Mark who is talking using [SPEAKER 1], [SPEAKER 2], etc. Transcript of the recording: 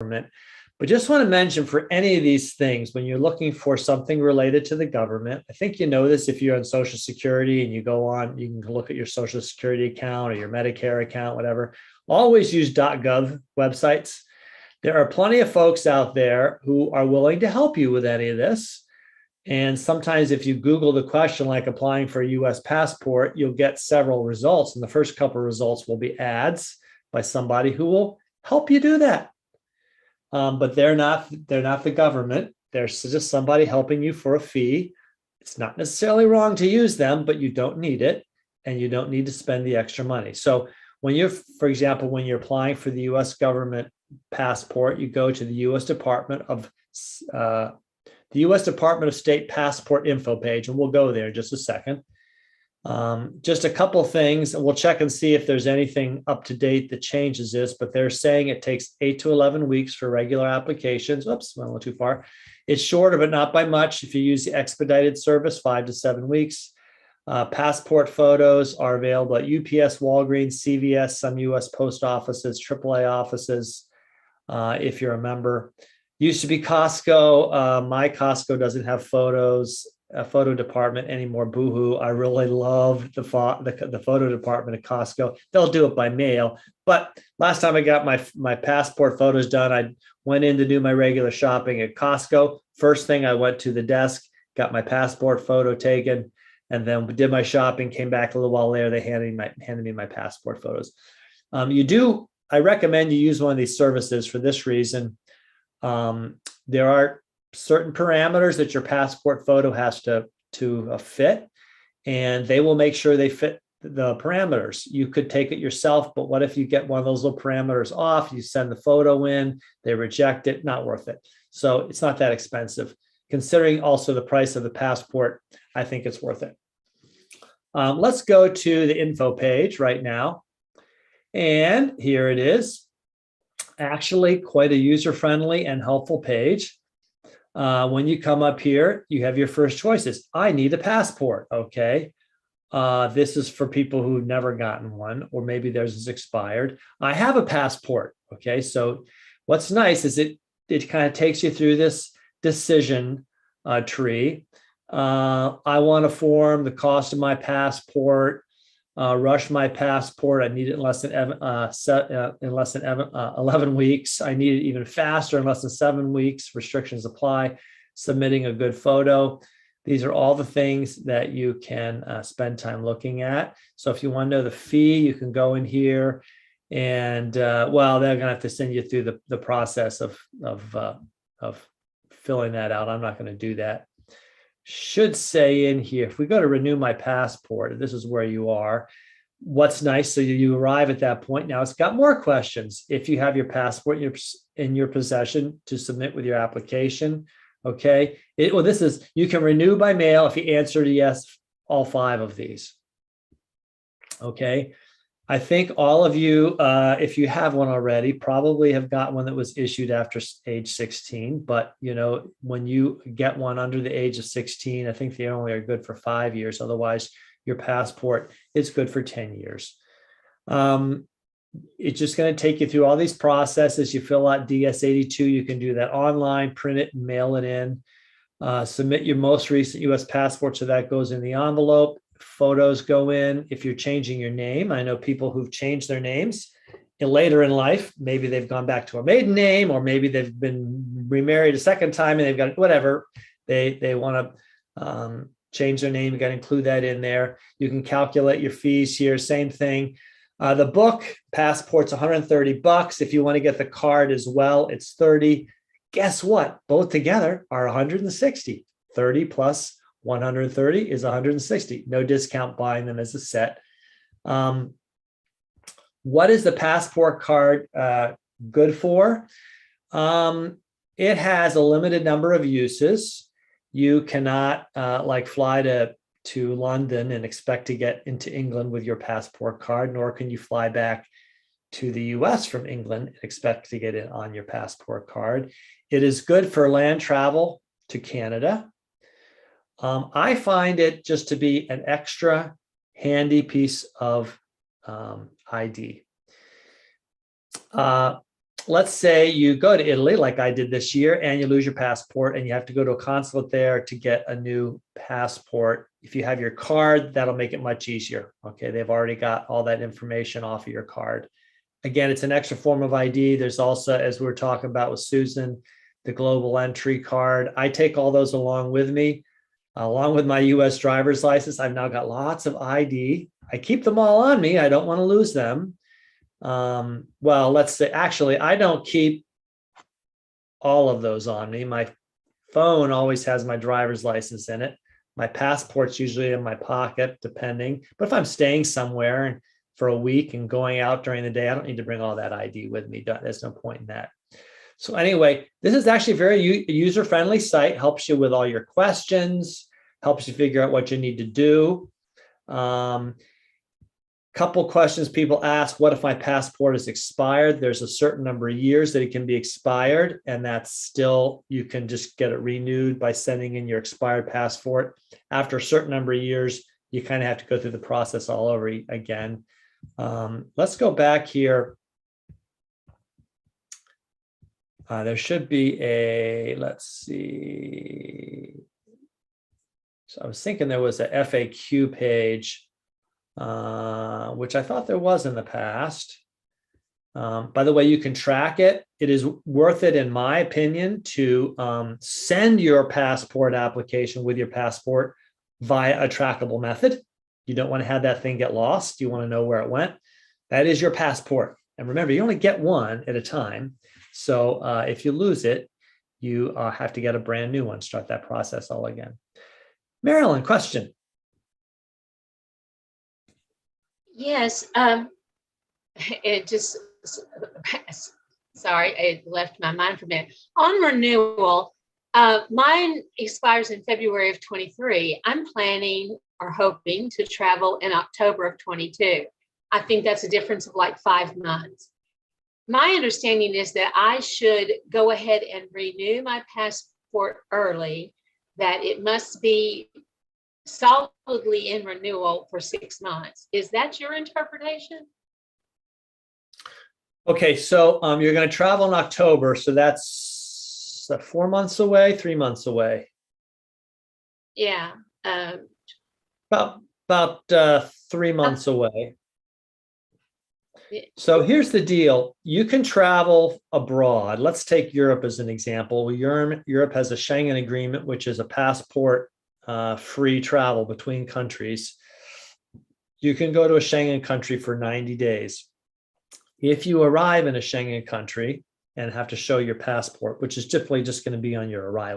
[SPEAKER 1] But just want to mention for any of these things, when you're looking for something related to the government, I think you know this if you're on Social Security and you go on, you can look at your Social Security account or your Medicare account, whatever. Always use .gov websites. There are plenty of folks out there who are willing to help you with any of this. And sometimes if you Google the question like applying for a US passport, you'll get several results. And the first couple of results will be ads by somebody who will help you do that. But they're not the government. They're just somebody helping you for a fee. It's not necessarily wrong to use them, but you don't need it and you don't need to spend the extra money. So when you're, for example, when you're applying for the US government passport, you go to the US Department of State passport info page, and we'll go there in just a second. Just a couple of things, and we'll check and see if there's anything up to date that changes this, but they're saying it takes 8 to 11 weeks for regular applications. Oops, went a little too far. It's shorter, but not by much. If you use the expedited service, 5 to 7 weeks. Passport photos are available at UPS, Walgreens, CVS, some US post offices, AAA offices, if you're a member. Used to be Costco. My Costco doesn't have a photo department anymore. Boohoo. I really love the photo department at Costco. They'll do it by mail. But last time I got my passport photos done, I went in to do my regular shopping at Costco. First thing, I went to the desk, got my passport photo taken, and then did my shopping, came back a little while later. They handed me my passport photos. I recommend you use one of these services for this reason. There are certain parameters that your passport photo has to fit, and they will make sure they fit the parameters. You could take it yourself, but what if you get one of those little parameters off? You send the photo in, they reject it, not worth it. So it's not that expensive. Considering also the price of the passport, I think it's worth it. Let's go to the info page right now. And here it is. Actually, quite a user-friendly and helpful page. When you come up here, you have your first choices. I need a passport. Okay. This is for people who've never gotten one, or maybe theirs is expired. I have a passport. Okay. So what's nice is it kind of takes you through this decision tree. I want to form the cost of my passport. Rush my passport. I need it in less than 11 weeks. I need it even faster in less than 7 weeks. Restrictions apply. Submitting a good photo. These are all the things that you can spend time looking at. So if you want to know the fee, you can go in here and, well, they're going to have to send you through the process of filling that out. I'm not going to do that. Should say in here, if we go to renew my passport, this is where you are. What's nice, so you arrive at that point. Now it's got more questions. If you have your passport in your possession to submit with your application, okay. You can renew by mail if you answered yes, all 5 of these. Okay. I think all of you, if you have one already, probably have got one that was issued after age 16. But, when you get one under the age of 16, I think they only are good for 5 years. Otherwise, your passport is good for 10 years. It's just going to take you through all these processes. You fill out DS-82. You can do that online, print it, and mail it in. Submit your most recent U.S. passport, so that goes in the envelope. Photos go in. If you're changing your name, I know people who've changed their names later in life. Maybe they've gone back to a maiden name, or maybe they've been remarried a second time and they've got whatever. They want to change their name. You got to include that in there. You can calculate your fees here. Same thing. The book passport's $130. If you want to get the card as well, it's $30. Guess what? Both together are $160. 30 plus 130 is 160. No discount buying them as a set. What is the passport card good for? It has a limited number of uses. You cannot fly to London and expect to get into England with your passport card, nor can you fly back to the US from England and expect to get it on your passport card. It is good for land travel to Canada. I find it just to be an extra handy piece of ID. let's say you go to Italy, like I did this year, and you lose your passport and you have to go to a consulate there to get a new passport. If you have your card, that'll make it much easier. Okay, they've already got all that information off of your card. Again, it's an extra form of ID. There's also, as we were talking about with Susan, the global entry card. I take all those along with me, along with my US driver's license. I've now got lots of ID. I keep them all on me. I don't want to lose them. Well, let's say, actually, I don't keep all of those on me. My phone always has my driver's license in it. My passport's usually in my pocket, depending. But if I'm staying somewhere for a week and going out during the day, I don't need to bring all that ID with me. There's no point in that. So anyway, this is actually a very user-friendly site, helps you with all your questions, helps you figure out what you need to do. Couple questions people ask: what if my passport is expired? There's a certain number of years that it can be expired, and that's still, you can just get it renewed by sending in your expired passport. After a certain number of years, you kind of have to go through the process all over again. Let's go back here. There should be a, let's see. So I was thinking there was a FAQ page, which I thought there was in the past. By the way, you can track it. It is worth it, in my opinion, to send your passport application with your passport via a trackable method. You don't want to have that thing get lost. You want to know where it went. That is your passport. And remember, you only get one at a time. So if you lose it, you have to get a brand new one, start that process all again. Marilyn, question.
[SPEAKER 2] Yes, it just, sorry, it left my mind for a minute. On renewal, mine expires in February of 23. I'm planning or hoping to travel in October of 22. I think that's a difference of like 5 months. My understanding is that I should go ahead and renew my passport early, that it must be solidly in renewal for 6 months. Is that your interpretation?
[SPEAKER 1] Okay, so you're going to travel in October, so that's 4 months away, 3 months away.
[SPEAKER 2] Yeah.
[SPEAKER 1] About 3 months away. So here's the deal. You can travel abroad. Let's take Europe as an example. Europe has a Schengen agreement, which is a passport free travel between countries. You can go to a Schengen country for 90 days. If you arrive in a Schengen country and have to show your passport, which is typically just going to be on your arrival